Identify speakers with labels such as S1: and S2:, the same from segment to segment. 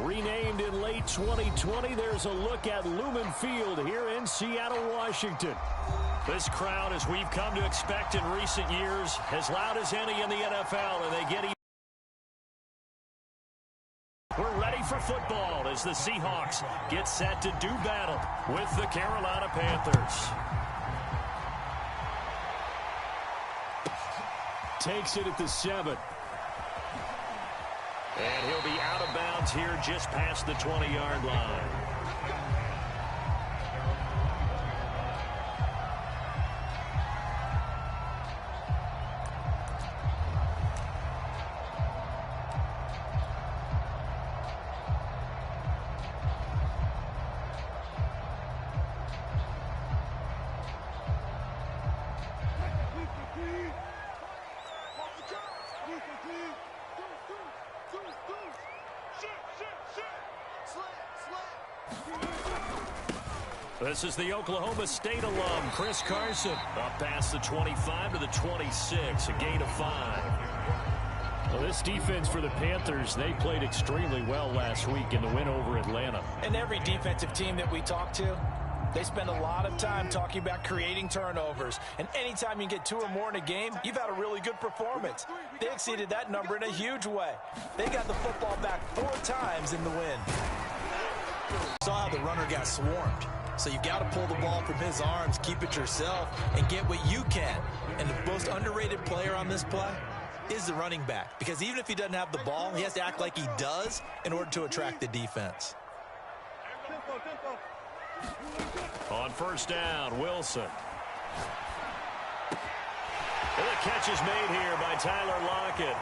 S1: Renamed in late 2020, there's a look at Lumen Field here in Seattle, Washington. This crowd, as we've come to expect in recent years, as loud as any in the NFL, and they get even. We're ready for football as the Seahawks get set to do battle with the Carolina Panthers. Takes it at the 7. And he'll be out of bounds here just past the 20-yard line. This is the Oklahoma State alum, Chris Carson, up past the 25 to the 26, a gain of 5. Well, this defense for the Panthers, they played extremely well last week in the win over Atlanta.
S2: And every defensive team that we talk to, they spend a lot of time talking about creating turnovers. And anytime you get 2 or more in a game, you've had a really good performance. They exceeded that number in a huge way. They got the football back 4 times in the win.
S3: Saw how the runner got swarmed. So you've got to pull the ball from his arms, keep it yourself, and get what you can. And the most underrated player on this play is the running back. Because even if he doesn't have the ball, he has to act like he does in order to attract the defense.
S1: On first down, Wilson. And the catch is made here by Tyler Lockett.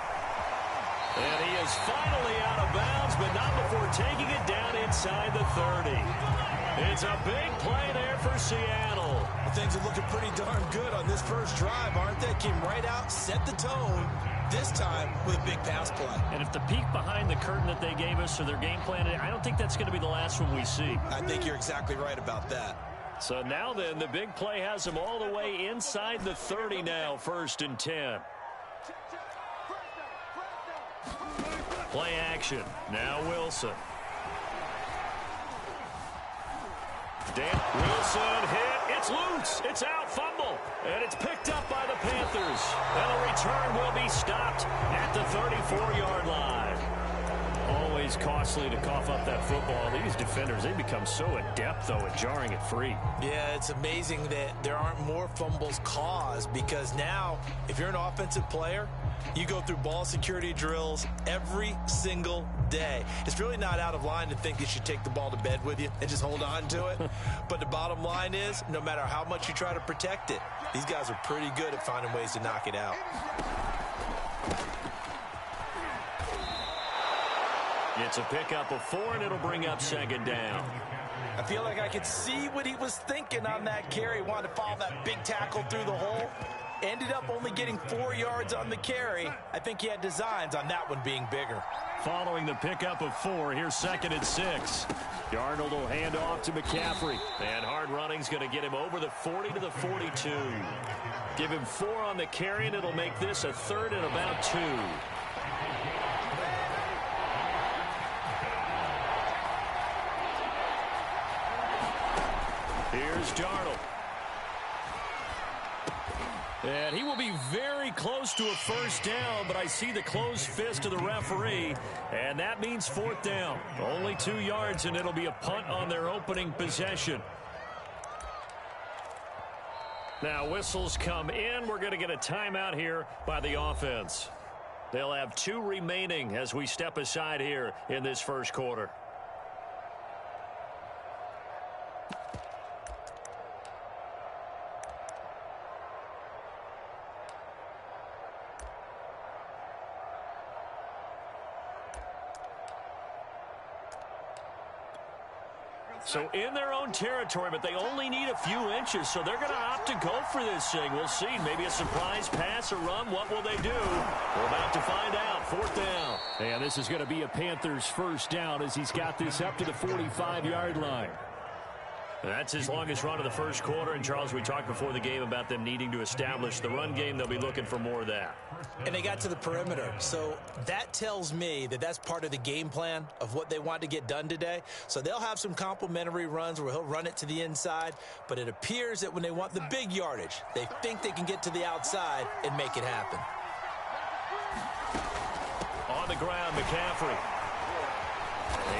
S1: And he is finally out of bounds, but not before taking it down inside the 30. It's a big play there for Seattle.
S3: Things are looking pretty darn good on this first drive, aren't they? Came right out, set the tone, this time with a big pass play.
S1: And if the peek behind the curtain that they gave us or their game plan, I don't think that's going to be the last one we see.
S3: I think you're exactly right about that.
S1: So now then, the big play has them all the way inside the 30 now, 1st and 10. Play action. Now Wilson. Wilson hit. It's loose. It's out. Fumble. And it's picked up by the Panthers. And the return will be stopped at the 34-yard line. Always costly to cough up that football. These defenders, they become so adept, though, at jarring it free.
S3: Yeah, it's amazing that there aren't more fumbles caused because now, if you're an offensive player, you go through ball security drills every single day. It's really not out of line to think you should take the ball to bed with you and just hold on to it. But the bottom line is, no matter how much you try to protect it, these guys are pretty good at finding ways to knock it out.
S1: It's a pickup of 4, and it'll bring up 2nd down.
S2: I feel like I could see what he was thinking on that carry. Wanted to follow that big tackle through the hole. Ended up only getting 4 yards on the carry. I think he had designs on that one being bigger.
S1: Following the pickup of 4, here's 2nd and 6. Darnold will hand off to McCaffrey. And hard running's going to get him over the 40 to the 42. Give him 4 on the carry, and it'll make this a 3rd and about 2. Here's Darnold. And he will be very close to a 1st down, but I see the closed fist of the referee, and that means 4th down. Only 2 yards, and it'll be a punt on their opening possession. Now, whistles come in. We're going to get a timeout here by the offense. They'll have 2 remaining as we step aside here in this first quarter. So in their own territory, but they only need a few inches, so they're going to opt to go for this thing. We'll see. Maybe a surprise pass or run. What will they do? We're about to find out. 4th down. And this is going to be a Panthers 1st down as he's got this up to the 45-yard line. That's his longest run of the first quarter. And, Charles, we talked before the game about them needing to establish the run game. They'll be looking for more of that.
S3: And they got to the perimeter. So that tells me that that's part of the game plan of what they want to get done today. So they'll have some complementary runs where he'll run it to the inside. But it appears that when they want the big yardage, they think they can get to the outside and make it happen.
S1: On the ground, McCaffrey.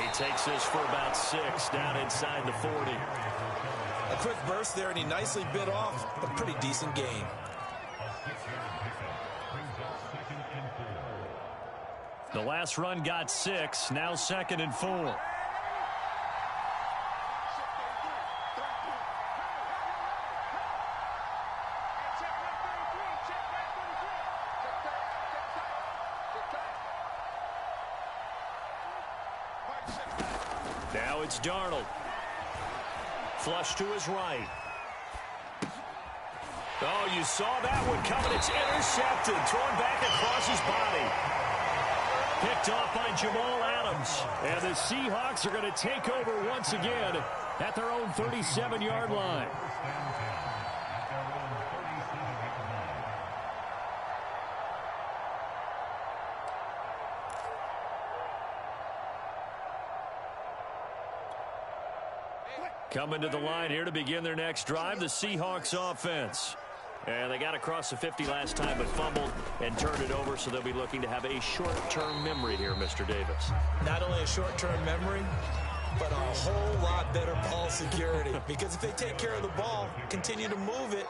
S1: He takes this for about 6 down inside the 40.
S3: A quick burst there, and he nicely bit off a pretty decent gain.
S1: The last run got 6, now 2nd and 4. Now it's Darnold. Flush to his right. Oh, you saw that one coming. It's intercepted. Thrown back across his body. Picked off by Jamal Adams. And the Seahawks are going to take over once again at their own 37-yard line. Coming to the line here to begin their next drive, the Seahawks offense. And they got across the 50 last time but fumbled and turned it over, so they'll be looking to have a short-term memory here, Mr. Davis.
S3: Not only a short-term memory, but a whole lot better ball security. Because if they take care of the ball, continue to move it,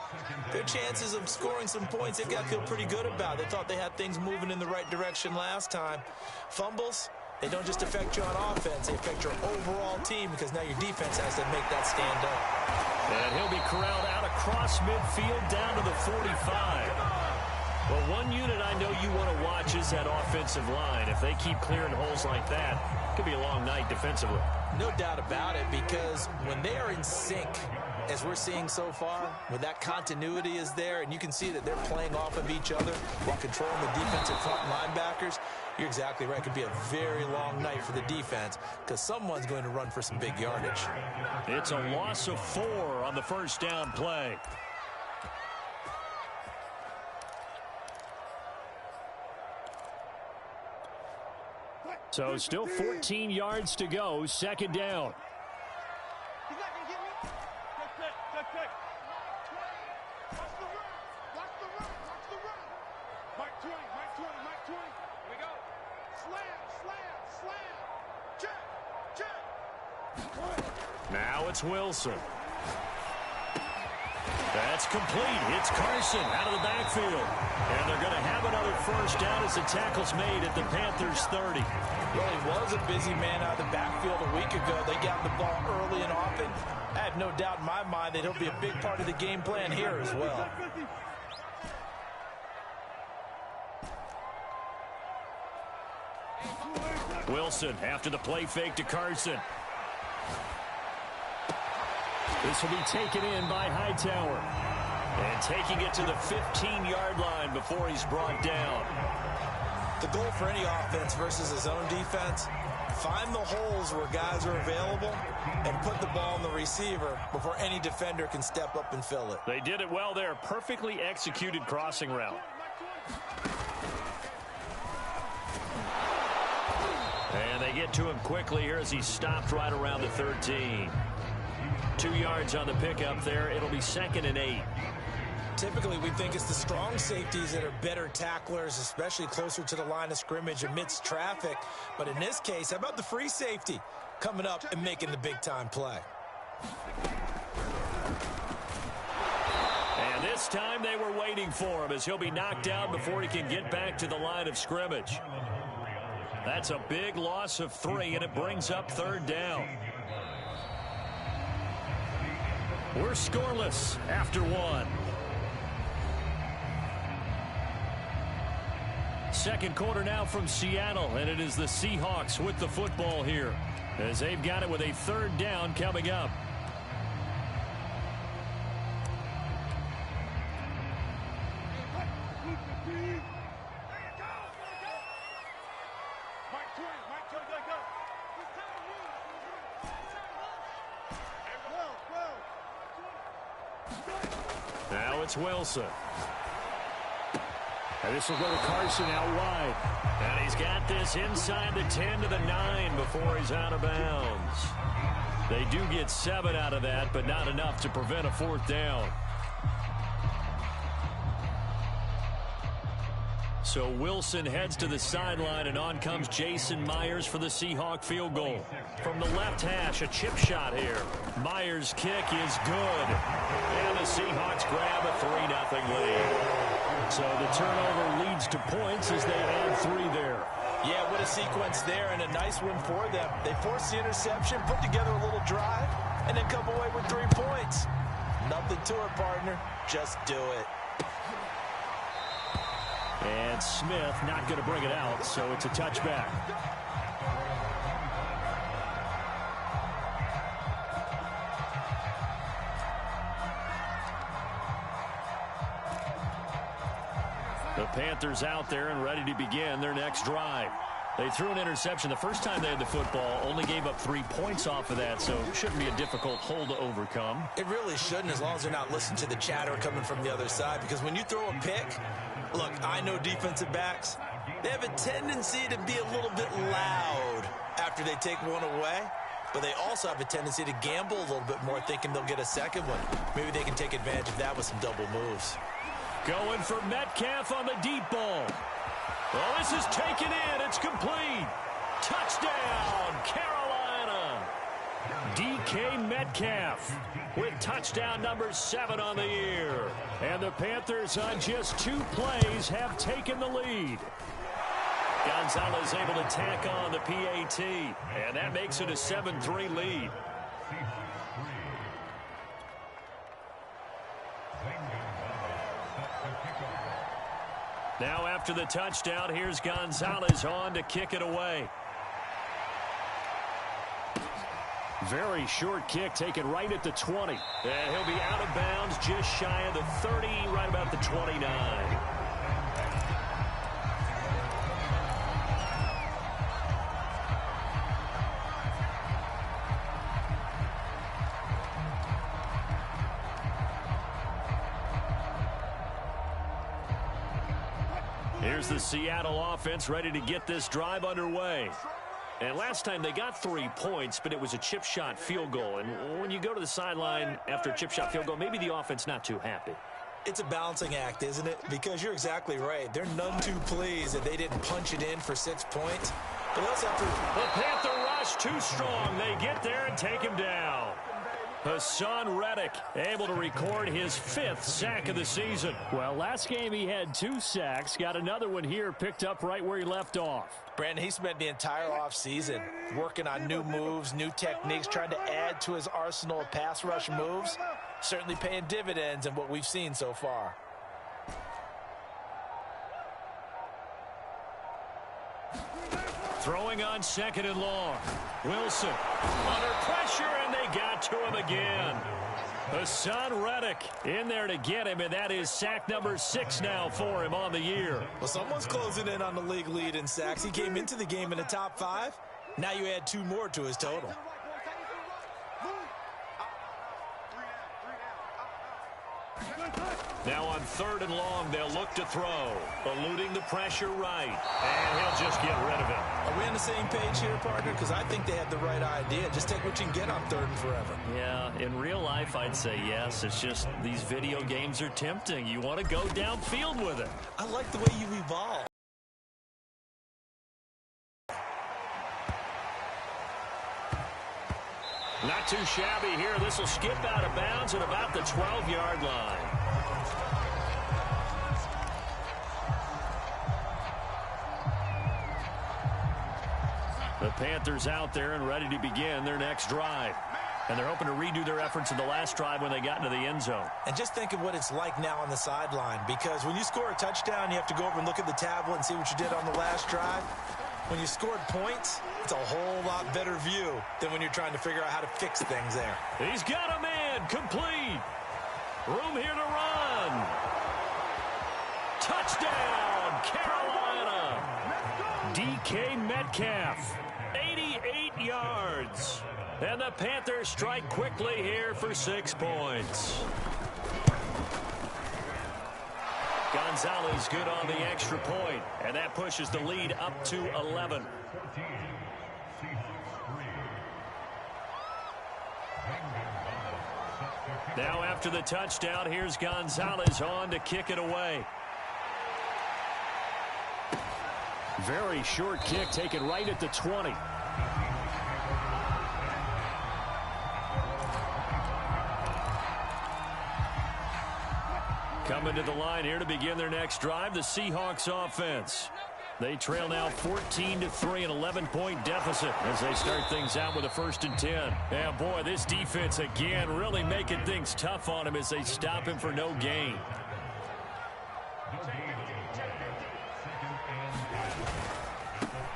S3: their chances of scoring some points, they've got to feel pretty good about. They thought they had things moving in the right direction last time. Fumbles, they don't just affect you on offense, they affect your overall team because now your defense has to make that stand up.
S1: And he'll be corralled out across midfield down to the 45. Well, one unit I know you want to watch is that offensive line. If they keep clearing holes like that, it could be a long night defensively.
S3: No doubt about it, because when they are in sync, as we're seeing so far, when that continuity is there, and you can see that they're playing off of each other while controlling the defensive front linebackers, you're exactly right. It could be a very long night for the defense because someone's going to run for some big yardage.
S1: It's a loss of 4 on the first down play. So still 14 yards to go, 2nd down.
S4: He's not going to get me. Check. Watch the run. Mike 20. Here we go. Slam. Check.
S1: Now it's Wilson. That's complete. It's Carson out of the backfield. And they're going to have another first down as the tackle's made at the Panthers' 30.
S3: Well, he was a busy man out of the backfield a week ago. They got the ball early and often. I have no doubt in my mind that he'll be a big part of the game plan here as well.
S1: Wilson after the play fake to Carson. This will be taken in by Hightower. And taking it to the 15-yard line before he's brought down.
S3: The goal for any offense versus his own defense, find the holes where guys are available and put the ball in the receiver before any defender can step up and fill it.
S1: They did it well there. Perfectly executed crossing route. And they get to him quickly here as he stopped right around the 13. 2 yards on the pickup there. It'll be 2nd and 8.
S3: Typically, we think it's the strong safeties that are better tacklers, especially closer to the line of scrimmage amidst traffic. But in this case, how about the free safety coming up and making the big-time play?
S1: And this time they were waiting for him as he'll be knocked down before he can get back to the line of scrimmage. That's a big loss of 3, and it brings up 3rd down. We're scoreless after 1. Second quarter now from Seattle, and it is the Seahawks with the football here as they've got it with a 3rd down coming up. Now it's Wilson. And this will go to Carson out wide. And he's got this inside the 10 to the 9 before he's out of bounds. They do get 7 out of that, but not enough to prevent a 4th down. So Wilson heads to the sideline, and on comes Jason Myers for the Seahawk field goal. From the left hash, a chip shot here. Myers' kick is good. And the Seahawks grab a 3-0 lead. So the turnover leads to points as they add 3 there.
S2: Yeah, what a sequence there, and a nice one for them. They forced the interception, put together a little drive, and then come away with 3 points. Nothing to it, partner. Just do it.
S1: And Smith not going to bring it out, so it's a touchback. The Panthers out there and ready to begin their next drive. They threw an interception the first time they had the football, only gave up 3 points off of that, so it shouldn't be a difficult hole to overcome.
S2: It really shouldn't, as long as they're not listening to the chatter coming from the other side, because when you throw a pick, look, I know defensive backs, they have a tendency to be a little bit loud after they take one away, but they also have a tendency to gamble a little bit more, thinking they'll get a second one. Maybe they can take advantage of that with some double moves.
S1: Going for Metcalf on the deep ball. Well, this is taken in. It's complete. Touchdown, Carolina. DK Metcalf with touchdown number 7 on the year. And the Panthers on just 2 plays have taken the lead. Gonzalez able to tack on the PAT, and that makes it a 7-3 lead. Now after the touchdown, here's Gonzalez on to kick it away. Very short kick taken right at the 20. And he'll be out of bounds just shy of the 30, right about the 29. Here's the Seattle offense ready to get this drive underway. And last time they got 3 points, but it was a chip shot field goal. And when you go to the sideline after a chip shot field goal, maybe the offense not too happy.
S2: It's a balancing act, isn't it? Because you're exactly right. They're none too pleased that they didn't punch it in for 6 points. But they also have to...
S1: The Panther rush too strong. They get there and take him down. Hassan Reddick able to record his 5th sack of the season. Well, last game he had 2 sacks. Got another one here picked up right where he left off.
S2: Brandon, he spent the entire offseason working on new moves, new techniques, trying to add to his arsenal of pass rush moves. Certainly paying dividends in what we've seen so far.
S1: Throwing on 2nd and long. Wilson under pressure, and they got to him again. Hassan Reddick in there to get him, and that is sack number 6 now for him on the year.
S2: Well, someone's closing in on the league lead in sacks. He came into the game in the top 5. Now you add 2 more to his total.
S1: Now on 3rd and long, they'll look to throw. Eluding the pressure right. And he'll just get rid of it.
S2: Are we on the same page here, partner? Because I think they had the right idea. Just take what you can get on 3rd and forever.
S1: Yeah, in real life, I'd say yes. It's just these video games are tempting. You want to go downfield with it.
S2: I like the way you evolve.
S1: Not too shabby here. This will skip out of bounds at about the 12-yard line. The Panthers out there and ready to begin their next drive. And they're hoping to redo their efforts in the last drive when they got into the end zone.
S2: And just think of what it's like now on the sideline, because when you score a touchdown, you have to go over and look at the tablet and see what you did on the last drive. When you scored points, it's a whole lot better view than when you're trying to figure out how to fix things there.
S1: He's got a man, complete. Room here to run. Touchdown, Carolina. DK Metcalf, 88 yards. And the Panthers strike quickly here for 6 points. Gonzalez good on the extra point, and that pushes the lead up to 11. Now after the touchdown, here's Gonzalez on to kick it away. Very short kick taken right at the 20. Coming to the line here to begin their next drive, the Seahawks offense. They trail now 14-3, an 11-point deficit as they start things out with a 1st and 10. And boy, this defense again really making things tough on him as they stop him for no gain.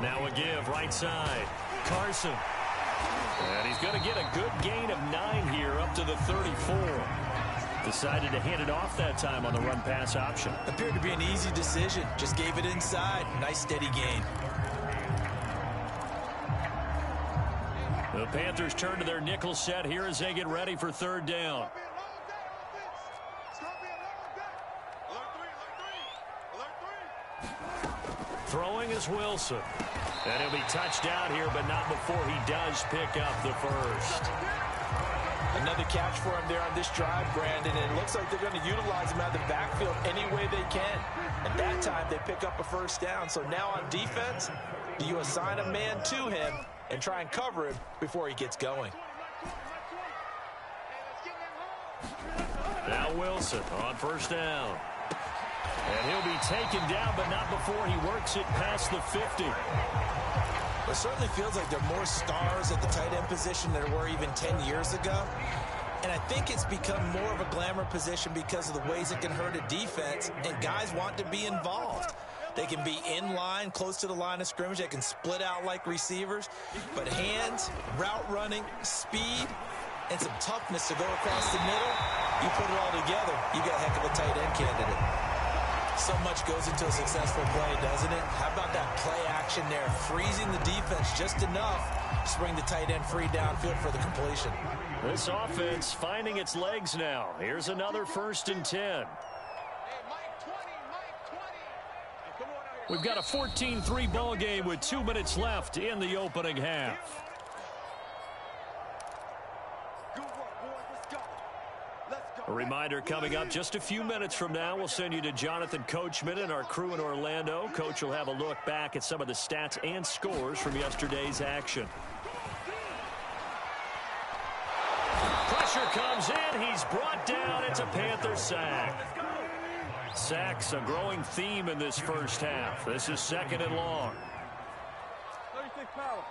S1: Now a give right side. Carson. And he's going to get a good gain of 9 here up to the 34. Decided to hand it off that time on the run-pass option.
S2: Appeared to be an easy decision. Just gave it inside. Nice steady gain.
S1: The Panthers turn to their nickel set here as they get ready for 3rd down. Throwing is Wilson. And he'll be touched out here, but not before he does pick up the first.
S2: Another catch for him there on this drive, Brandon, and it looks like they're going to utilize him out of the backfield any way they can. At that time, they pick up a 1st down. So now on defense, do you assign a man to him and try and cover him before he gets going?
S1: Now Wilson on 1st down. And he'll be taken down, but not before he works it past the 50.
S2: It certainly feels like there are more stars at the tight end position than there were even 10 years ago. And I think it's become more of a glamour position because of the ways it can hurt a defense, and guys want to be involved. They can be in line, close to the line of scrimmage. They can split out like receivers. But hands, route running, speed, and some toughness to go across the middle, you put it all together, you got a heck of a tight end candidate. So much goes into a successful play, doesn't it? How about that play action there, freezing the defense just enough to bring the tight end free downfield for the completion.
S1: This offense finding its legs now. Here's another 1st and 10. We've got a 14-3 ball game with 2 minutes left in the opening half. A reminder coming up just a few minutes from now, we'll send you to Jonathan Coachman and our crew in Orlando. Coach will have a look back at some of the stats and scores from yesterday's action. Pressure comes in. He's brought down. It's a Panther sack. Sacks a growing theme in this first half. This is 2nd and long.
S4: 36 power.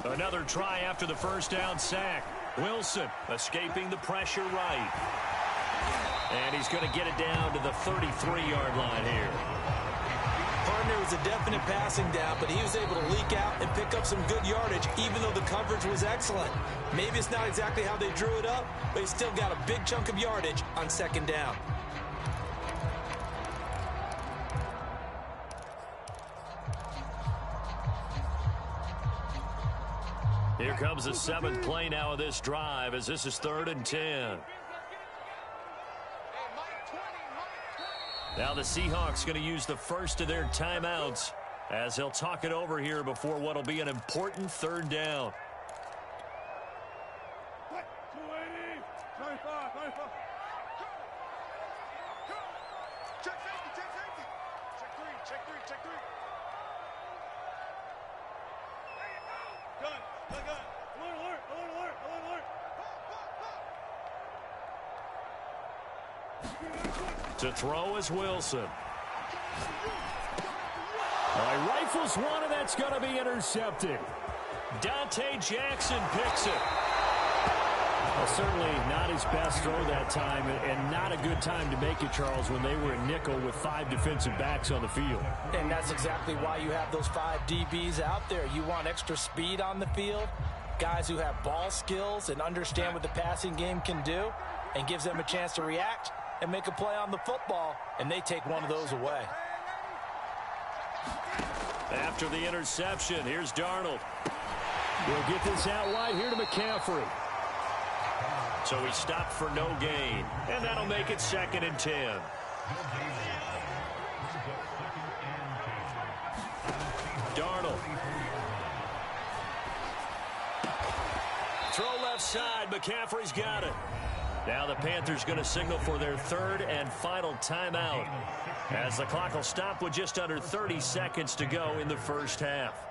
S1: Another try after the 1st down sack. Wilson escaping the pressure right. And he's going to get it down to the 33-yard line here.
S2: Partner was a definite passing down, but he was able to leak out and pick up some good yardage, even though the coverage was excellent. Maybe it's not exactly how they drew it up, but he still got a big chunk of yardage on 2nd down.
S1: Here comes the 7th play now of this drive as this is 3rd and 10. Now the Seahawks going to use the first of their timeouts as they'll talk it over here before what will be an important 3rd down.
S4: 280, 25, 25. Check safety, check safety. Check 3, check 3, check 3. Gun, gun, gun. Alert, alert, alert, alert, alert.
S1: To throw is Wilson. He rifles one, and that's going to be intercepted. Dante Jackson picks it. Well, certainly not his best throw that time, and not a good time to make it, Charles, when they were in nickel with 5 defensive backs on the field.
S2: And that's exactly why you have those 5 DBs out there. You want extra speed on the field, guys who have ball skills and understand what the passing game can do, and gives them a chance to react and make a play on the football, and they take one of those away.
S1: After the interception, here's Darnold. He'll get this out wide here to McCaffrey. So he stopped for no gain, and that'll make it 2nd and 10. Darnold. Throw left side. McCaffrey's got it. Now the Panthers going to signal for their 3rd and final timeout, as the clock will stop with just under 30 seconds to go in the first half.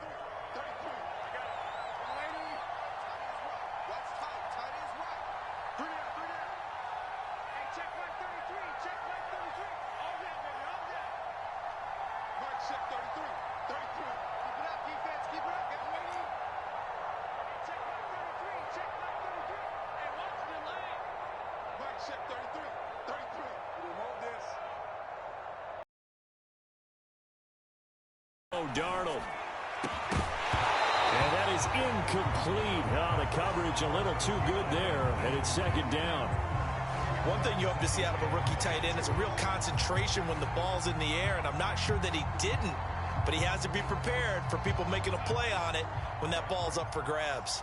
S1: Darnold. And that is incomplete. Oh, the coverage a little too good there, and it's 2nd down.
S2: One thing you hope to see out of a rookie tight end is a real concentration when the ball's in the air, and I'm not sure that he didn't, but he has to be prepared for people making a play on it when that ball's up for grabs.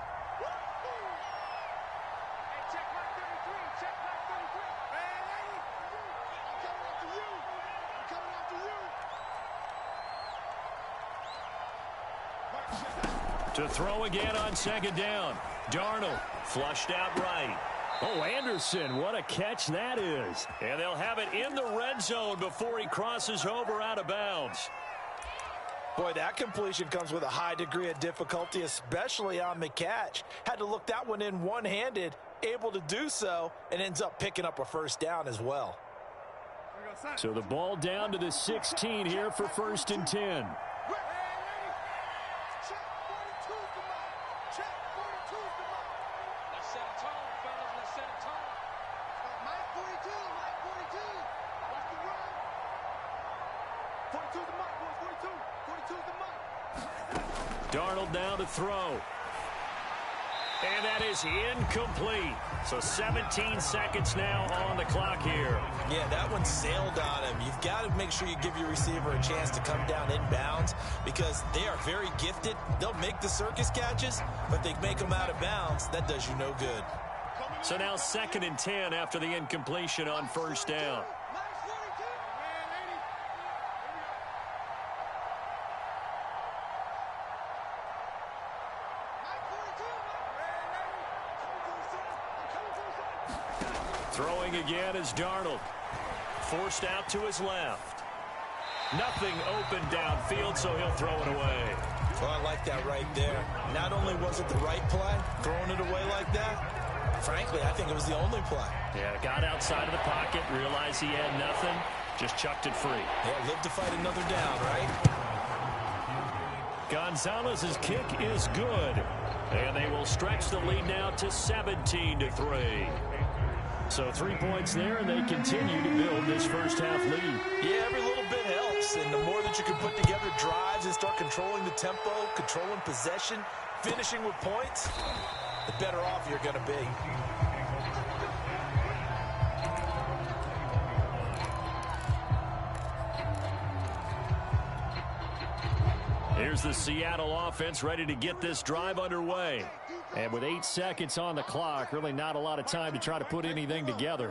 S1: To throw again on 2nd down. Darnold flushed out right. Oh, Anderson, what a catch that is. And they'll have it in the red zone before he crosses over out of bounds.
S2: Boy, that completion comes with a high degree of difficulty, especially on the catch. Had to look that one in one-handed, able to do so, and ends up picking up a 1st down as well.
S1: So the ball down to the 16 here for 1st and 10. Darnold now to throw. And that is incomplete. So 17 seconds now on the clock here.
S2: Yeah, that one sailed on him. You've got to make sure you give your receiver a chance to come down inbounds because they are very gifted. They'll make the circus catches, but they make them out of bounds. That does you no good.
S1: So now 2nd and 10 after the incompletion on 1st down. Throwing again is Darnold. Forced out to his left. Nothing open downfield, so he'll throw it away.
S2: Well, I like that right there. Not only was it the right play, throwing it away like that, frankly, I think it was the only play.
S1: Yeah, got outside of the pocket, realized he had nothing, just chucked it free.
S2: Yeah, live to fight another down, right?
S1: Gonzalez's kick is good, and they will stretch the lead now to 17-3. So 3 points there, and they continue to build this first half lead.
S2: Yeah, every little bit helps, and the more that you can put together drives and start controlling the tempo, controlling possession, finishing with points, the better off you're going to be.
S1: Here's the Seattle offense ready to get this drive underway. And with 8 seconds on the clock, really not a lot of time to try to put anything together.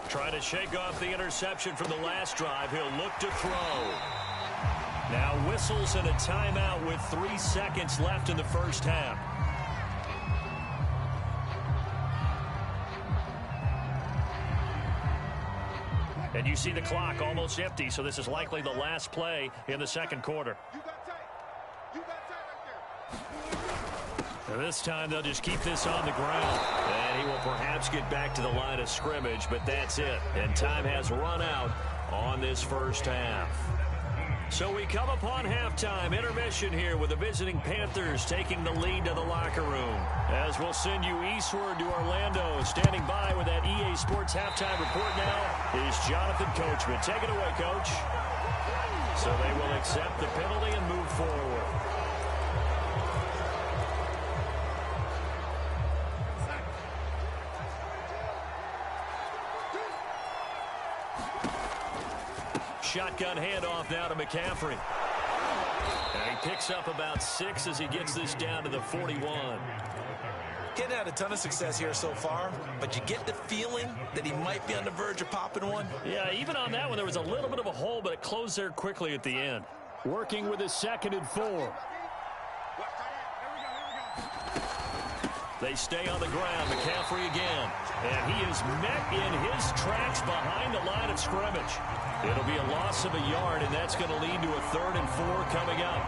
S1: Trying to shake off the interception from the last drive. He'll look to throw. Now whistles and a timeout with 3 seconds left in the first half. And you see the clock almost empty, so this is likely the last play in the second quarter. And this time they'll just keep this on the ground. And he will perhaps get back to the line of scrimmage, but that's it. And time has run out on this first half. So we come upon halftime intermission here with the visiting Panthers taking the lead to the locker room. As we'll send you eastward to Orlando. Standing by with that EA Sports halftime report now is Jonathan Coachman. Take it away, Coach. So they will accept the penalty and move forward. shotgun handoff now to McCaffrey. And he picks up about 6 as he gets this down to the 41.
S3: Getting had a ton of success here so far, but you get the feeling that he might be on the verge of popping one.
S1: Yeah, even on that one, there was a little bit of a hole, but it closed there quickly at the end. Working with his 2nd and 4. They stay on the ground. McCaffrey again. And he is met in his tracks behind the line of scrimmage. It'll be a loss of a yard, and that's going to lead to a 3rd and 4 coming up.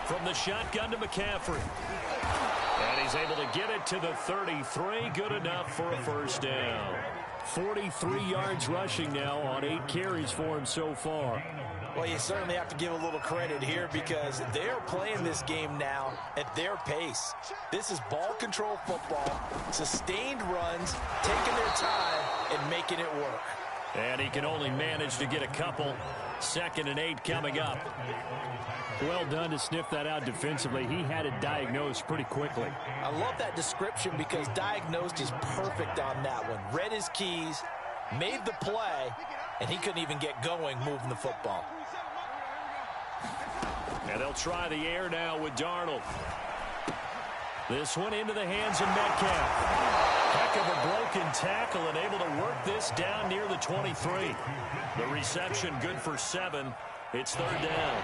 S1: From the shotgun to McCaffrey. And he's able to get it to the 33. Good enough for a 1st down. 43 yards rushing now on 8 carries for him so far.
S2: Well, you certainly have to give a little credit here because they're playing this game now at their pace. This is ball control football, sustained runs, taking their time and making it work.
S1: And he can only manage to get a couple. 2nd and 8 coming up. Well done to sniff that out defensively. He had it diagnosed pretty quickly.
S2: I love that description because diagnosed is perfect on that one. Read his keys, made the play, and he couldn't even get going moving the football.
S1: And they'll try the air now with Darnold. This one into the hands of Metcalf. Heck of a broken tackle and able to work this down near the 23. The reception good for 7. It's 3rd down.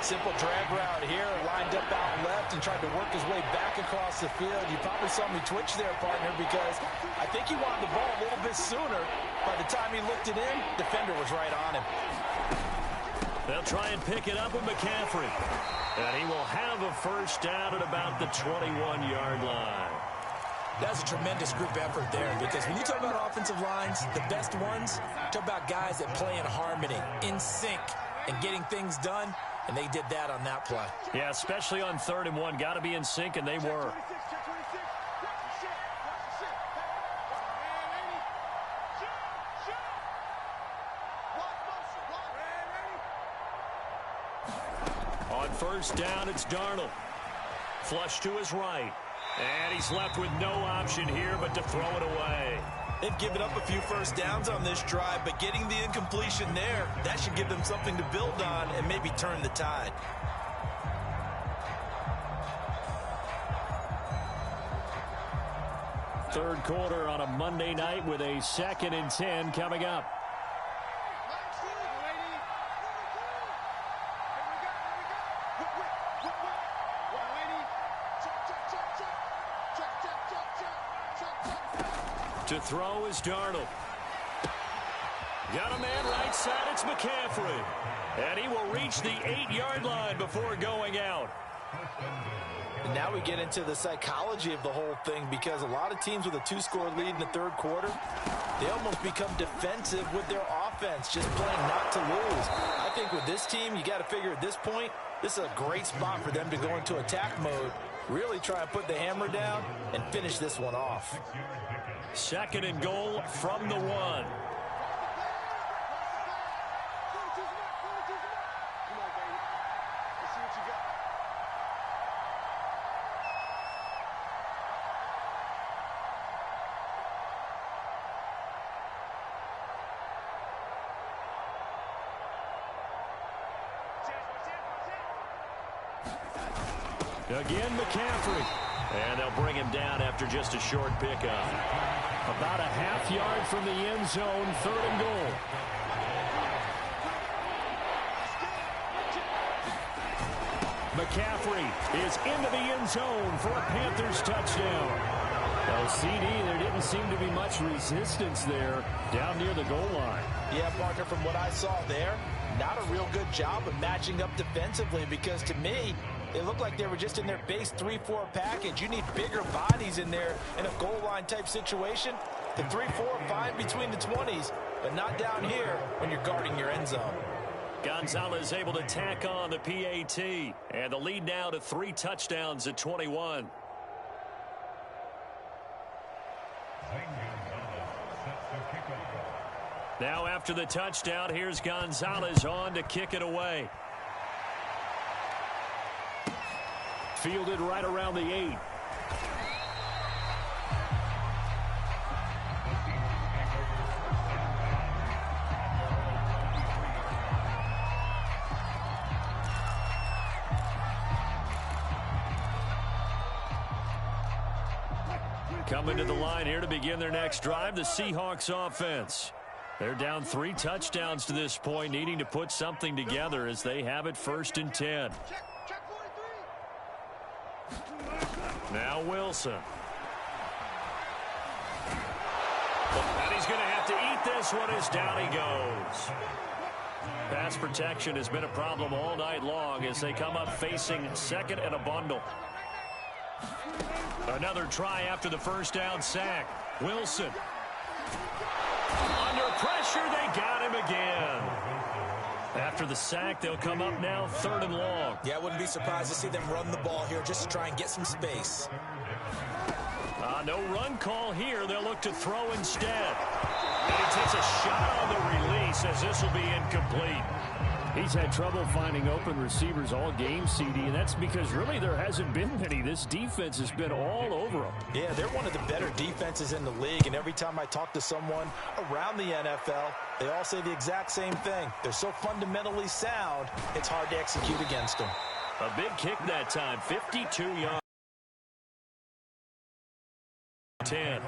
S2: Simple drag route here, lined up out left and tried to work his way back across the field. You probably saw me twitch there, partner, because I think he wanted the ball a little bit sooner. By the time he looked it in, defender was right on him.
S1: They'll try and pick it up with McCaffrey. And he will have a 1st down at about the 21-yard line.
S3: That's a tremendous group effort there because when you talk about offensive lines, the best ones, talk about guys that play in harmony, in sync, and getting things done. And they did that on that play.
S1: Yeah, especially on 3rd and 1. Got to be in sync, and they were. On 1st down, it's Darnold. Flush to his right. And he's left with no option here but to throw it away.
S3: They've given up a few 1st downs on this drive, but getting the incompletion there, that should give them something to build on and maybe turn the tide.
S1: Third quarter on a Monday night with a 2nd and 10 coming up. To throw is Darnold. Got a man right side, it's McCaffrey. And he will reach the 8-yard line before going out.
S2: And now we get into the psychology of the whole thing because a lot of teams with a 2-score lead in the 3rd quarter, they almost become defensive with their offense, just playing not to lose. I think with this team, you got to figure at this point, this is a great spot for them to go into attack mode, really try and put the hammer down and finish this one off.
S1: 2nd and goal from the 1. Again, McCaffrey. And they'll bring him down after just a short pickup. About a half-yard from the end zone, 3rd and goal. McCaffrey is into the end zone for a Panthers touchdown. Well, CD, there didn't seem to be much resistance there down near the goal line.
S2: Yeah, partner, from what I saw there, not a real good job of matching up defensively because to me, it looked like they were just in their base 3-4 package. You need bigger bodies in there in a goal line type situation. The 3-4 fine between the 20s, but not down here when you're guarding your end zone.
S1: Gonzalez able to tack on the PAT. And the lead now to 3 touchdowns at 21. Now after the touchdown, here's Gonzalez on to kick it away. Fielded right around the 8. Coming to the line here to begin their next drive, the Seahawks offense. They're down 3 touchdowns to this point, needing to put something together as they have it 1st and 10. Now Wilson. And he's going to have to eat this one as down he goes. Pass protection has been a problem all night long as they come up facing 2nd and a bundle. Another try after the first down sack. Wilson. Under pressure, they got him again. After the sack, they'll come up now 3rd and long.
S3: Yeah, I wouldn't be surprised to see them run the ball here just to try and get some space.
S1: No run call here. They'll look to throw instead. And he takes a shot on the release as this will be incomplete. He's had trouble finding open receivers all game, CD, and that's because really there hasn't been many. This defense has been all over them.
S2: Yeah, they're one of the better defenses in the league, and every time I talk to someone around the NFL, they all say the exact same thing. They're so fundamentally sound, it's hard to execute against them.
S1: A big kick that time, 52 yards. 10.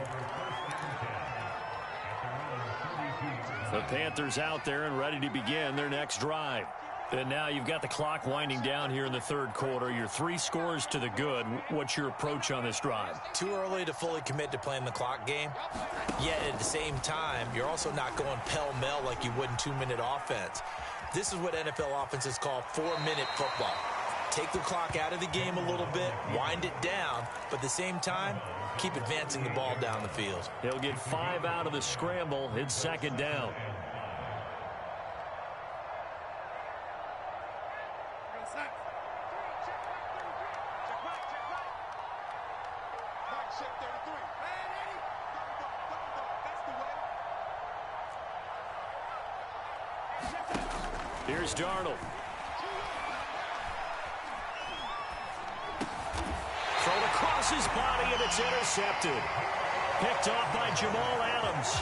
S1: The Panthers out there and ready to begin their next drive. And now you've got the clock winding down here in the 3rd quarter. Your 3 scores to the good. What's your approach on this drive?
S3: Too early to fully commit to playing the clock game. Yet at the same time, you're also not going pell-mell like you would in 2-minute offense. This is what NFL offenses call 4-minute football. Take the clock out of the game a little bit, wind it down, but at the same time, keep advancing the ball down the field.
S1: He'll get 5 out of the scramble. It's 2nd down. Here's Darnold. Thrown across his body, and it's intercepted. Picked off by Jamal Adams.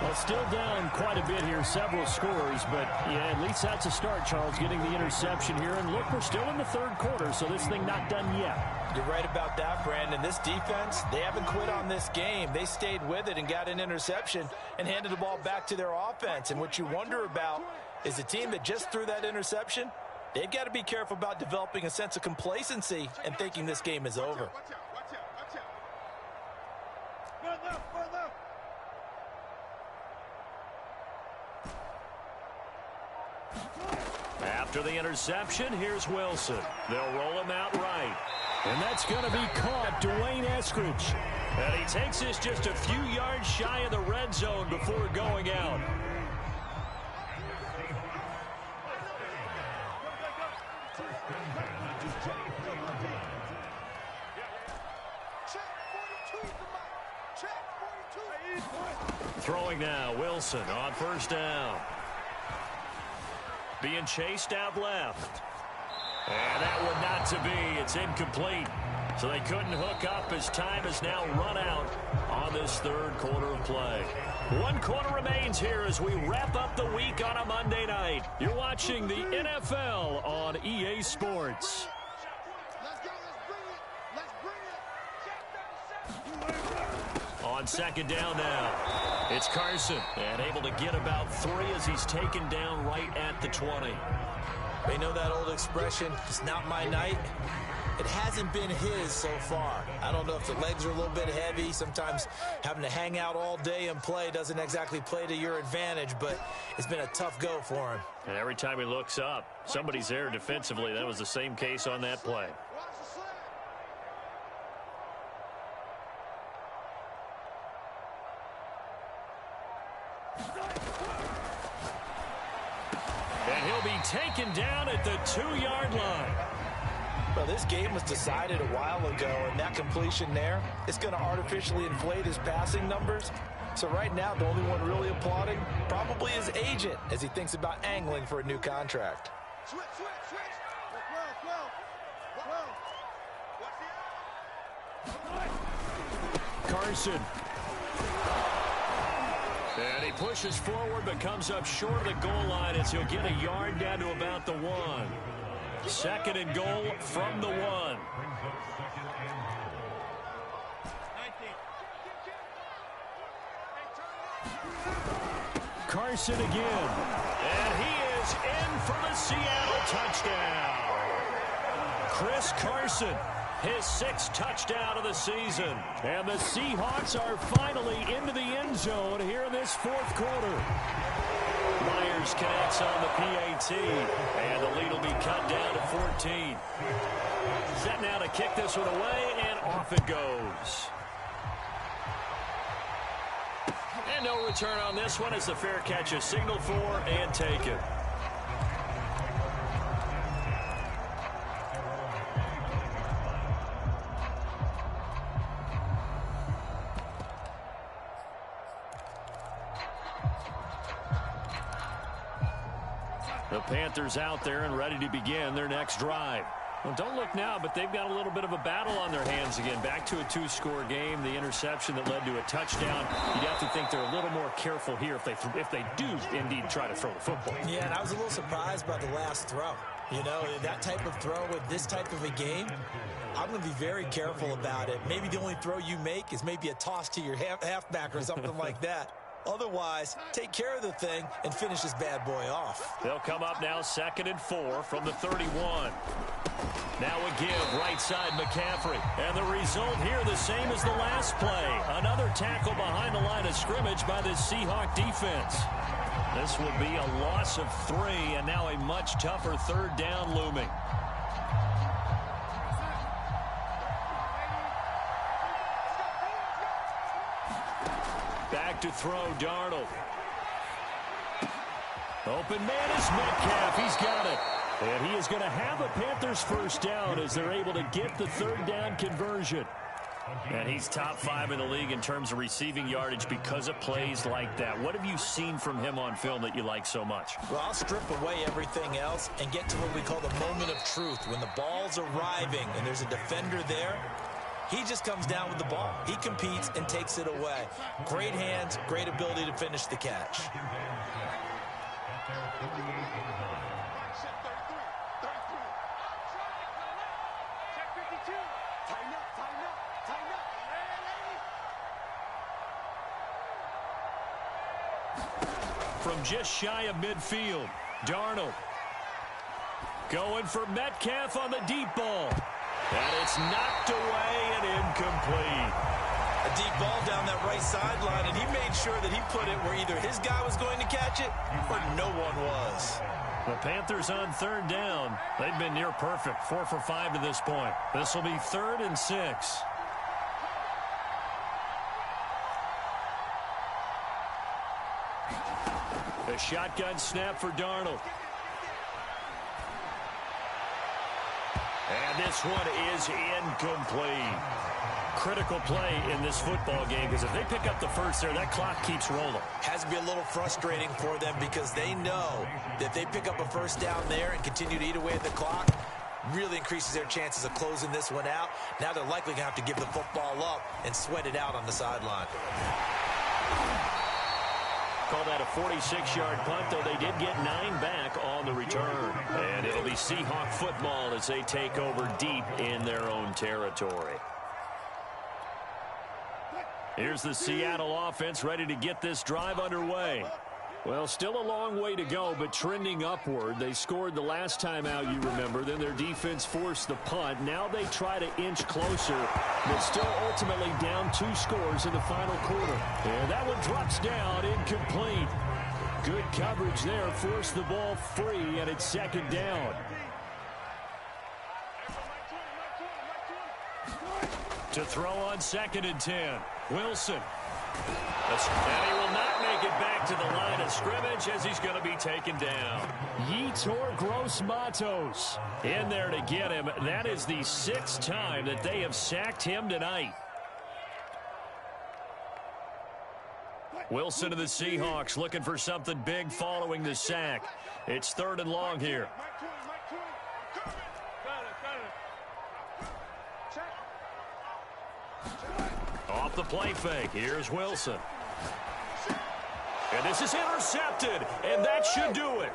S1: Well, still down quite a bit here, several scores, but yeah, at least that's a start, Charles, getting the interception here. And look, we're still in the 3rd quarter, so this thing not done yet.
S2: You're right about that, Brandon. This defense, they haven't quit on this game. They stayed with it and got an interception and handed the ball back to their offense. And what you wonder about is the team that just threw that interception, they've got to be careful about developing a sense of complacency and thinking this game is over.
S1: After the interception, here's Wilson. They'll roll him out right. And that's going to be caught, Dwayne Eskridge. And he takes this just a few yards shy of the red zone before going out. Throwing now, Wilson on 1st down. Being chased out left. And that one not to be. It's incomplete. So they couldn't hook up as time has now run out on this 3rd quarter of play. 1 quarter remains here as we wrap up the week on a Monday night. You're watching the NFL on EA Sports. On 2nd down now, it's Carson, and able to get about 3 as he's taken down right at the 20.
S3: They know that old expression, it's not my night. It hasn't been his so far. I don't know if the legs are a little bit heavy. Sometimes having to hang out all day and play doesn't exactly play to your advantage, but it's been a tough go for him.
S1: And every time he looks up, somebody's there defensively. That was the same case on that play. And he'll be taken down at the 2-yard line.
S2: Well, this game was decided a while ago, and that completion there is going to artificially inflate his passing numbers. So right now, the only one really applauding probably his agent as he thinks about angling for a new contract.
S4: Switch. 12.
S1: Carson. And he pushes forward but comes up short of the goal line as he'll get a yard down to about the 1. 2nd and goal from the 1. Carson again. And he is in for the Seattle touchdown. Chris Carson, his 6th touchdown of the season. And the Seahawks are finally into the end zone here in this 4th quarter. Myers connects on the PAT, and the lead will be cut down to 14. Set now to kick this one away, and off it goes. And no return on this one as the fair catch is signaled for and taken. The Panthers out there and ready to begin their next drive. Well, don't look now, but they've got a little bit of a battle on their hands again. Back to a 2-score game. The interception that led to a touchdown. You'd have to think they're a little more careful here if they do indeed try to throw the football.
S2: Yeah, and I was a little surprised by the last throw. You know, that type of throw with this type of a game, I'm going to be very careful about it. Maybe the only throw you make is maybe a toss to your halfback or something like that. Otherwise, take care of the thing and finish this bad boy off.
S1: They'll come up now 2nd and 4 from the 31. Now a give right side McCaffrey. And the result here the same as the last play. Another tackle behind the line of scrimmage by this Seahawk defense. This will be a loss of 3 and now a much tougher 3rd down looming. Back to throw, Darnold. Open man is Metcalf. He's got it. And he is going to have a Panthers 1st down as they're able to get the 3rd down conversion. And he's top 5 in the league in terms of receiving yardage because of plays like that. What have you seen from him on film that you like so much?
S2: Well, I'll strip away everything else and get to what we call the moment of truth. When the ball's arriving and there's a defender there, he just comes down with the ball. He competes and takes it away. Great hands, great ability to finish the catch.
S1: From just shy of midfield, Darnold going for Metcalf on the deep ball. And it's knocked away and incomplete.
S2: A deep ball down that right sideline, and he made sure that he put it where either his guy was going to catch it or no one was.
S1: The Panthers on 3rd down. They've been near perfect, 4 for 5 to this point. This will be 3rd and 6. A shotgun snap for Darnold. And this one is incomplete. Critical play in this football game because if they pick up the 1st there, that clock keeps rolling.
S2: Has to be a little frustrating for them because they know that if they pick up a 1st down there and continue to eat away at the clock, really increases their chances of closing this one out. Now they're likely going to have to give the football up and sweat it out on the sideline.
S1: Call that a 46-yard punt, though they did get 9 back on the return. And it'll be Seahawk football as they take over deep in their own territory. Here's the Seattle offense ready to get this drive underway. Well, still a long way to go, but trending upward. They scored the last time out, you remember. Then their defense forced the punt. Now they try to inch closer, but still ultimately down 2 scores in the final quarter. And that one drops down, incomplete. Good coverage there, forced the ball free, and it's 2nd down. To throw on 2nd and 10, Wilson. And he will not make it back to the line of scrimmage as he's going to be taken down. Yetur Gross-Matos in there to get him. That is the 6th time that they have sacked him tonight. Wilson of the Seahawks looking for something big following the sack. It's 3rd and long here. Off the play fake, here's Wilson. And this is intercepted, and that should do it.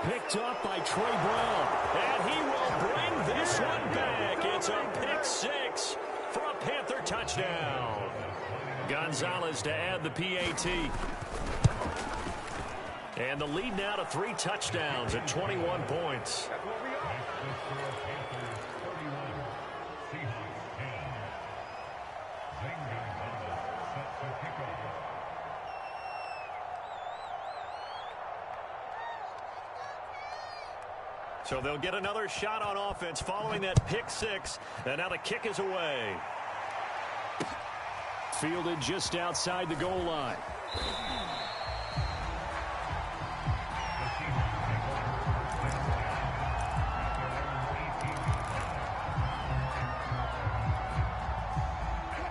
S1: Picked up by Trey Brown, and he will bring this one back. It's a pick six for a Panther touchdown. Gonzalez to add the PAT. And the lead now to 3 touchdowns at 21 points. So they'll get another shot on offense following that pick six. And now the kick is away. Fielded just outside the goal line.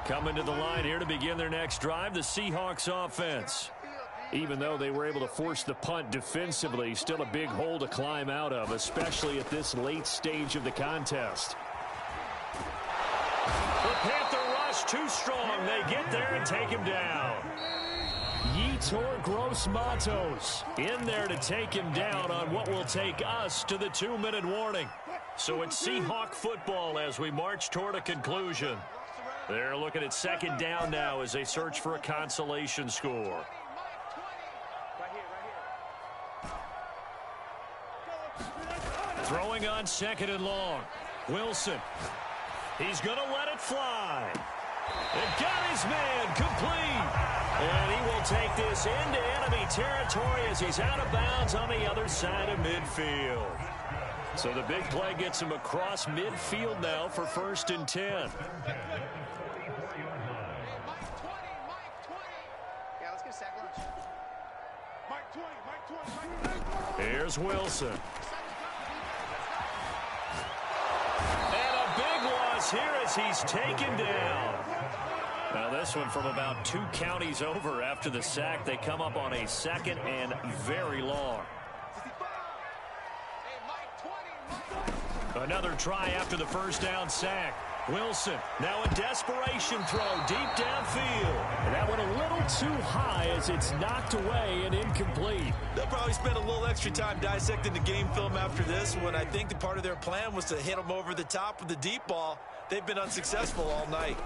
S1: Coming to the line here to begin their next drive, the Seahawks offense. Even though they were able to force the punt defensively, still a big hole to climb out of, especially at this late stage of the contest. The Panther rush too strong. They get there and take him down. Yetur Gross-Matos in there to take him down on what will take us to the 2-minute warning. So it's Seahawk football as we march toward a conclusion. They're looking at second down now as they search for a consolation score. Throwing on second and long. Wilson. He's going to let it fly. And got his man complete. And he will take this into enemy territory as he's out of bounds on the other side of midfield. So the big play gets him across midfield now for 1st and 10. Here's Wilson. And a big loss here as he's taken down. Now this one from about 2 counties over after the sack. They come up on a 2nd and very long. Another try after the first down sack. Wilson, now a desperation throw deep downfield. And that went a little too high as it's knocked away and incomplete.
S3: They'll probably spend a little extra time dissecting the game film after this one. I think the part of their plan was to hit them over the top with the deep ball. They've been unsuccessful all night.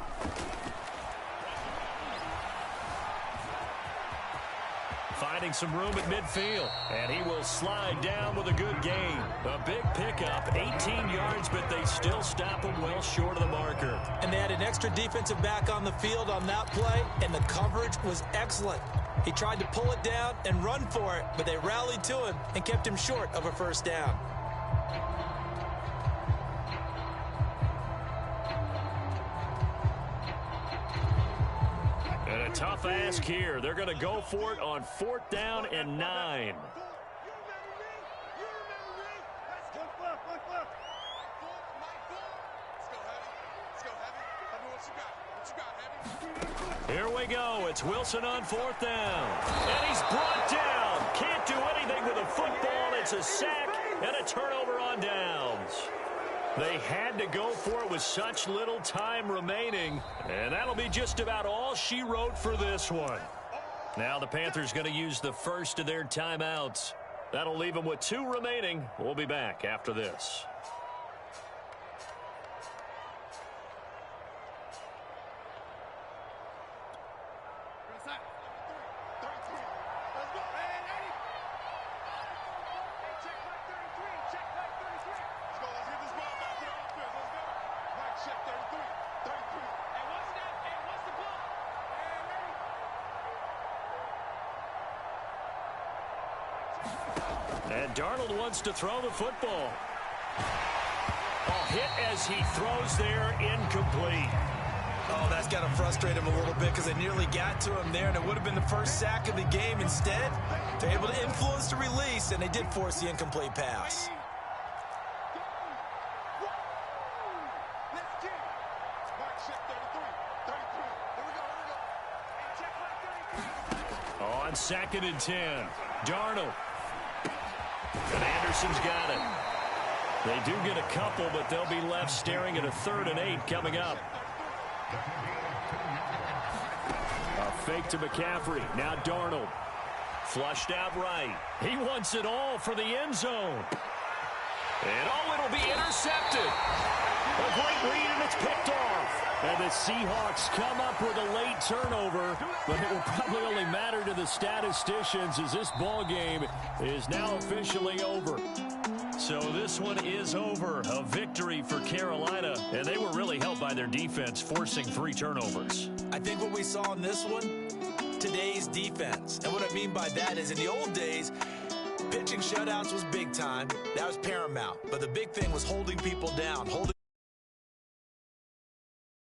S1: Finding some room at midfield, and he will slide down with a good gain. A big pickup, 18 yards, but they still stop him well short of the marker.
S2: And they had an extra defensive back on the field on that play, and the coverage was excellent. He tried to pull it down and run for it, but they rallied to him and kept him short of a first down.
S1: And a tough ask here. They're going to go for it on 4th down and 9. Here we go. It's Wilson on 4th down. And he's brought down. Can't do anything with a football. It's a sack and a turnover on downs. They had to go for it with such little time remaining. And that'll be just about all she wrote for this one. Now the Panthers going to use the first of their timeouts. That'll leave them with 2 remaining. We'll be back after this. And Darnold wants to throw the football. A hit as he throws there, incomplete.
S3: Oh, that's got to frustrate him a little bit because they nearly got to him there, and it would have been the first sack of the game. Instead, they're able to influence the release, and they did force the incomplete pass.
S1: On 2nd and 10, Darnold. And Anderson's got it. They do get a couple, but they'll be left staring at a 3rd and 8 coming up. A fake to McCaffrey. Now Darnold. Flushed out right. He wants it all for the end zone. And it'll be intercepted. A great read, and it's picked off. And the Seahawks come up with a late turnover, but it will probably only matter to the statisticians as this ball game is now officially over. So this one is over. A victory for Carolina, and they were really helped by their defense forcing 3 turnovers.
S3: I think what we saw in this one, today's defense. And what I mean by that is in the old days, pitching shutouts was big time. That was paramount. But the big thing was holding people down,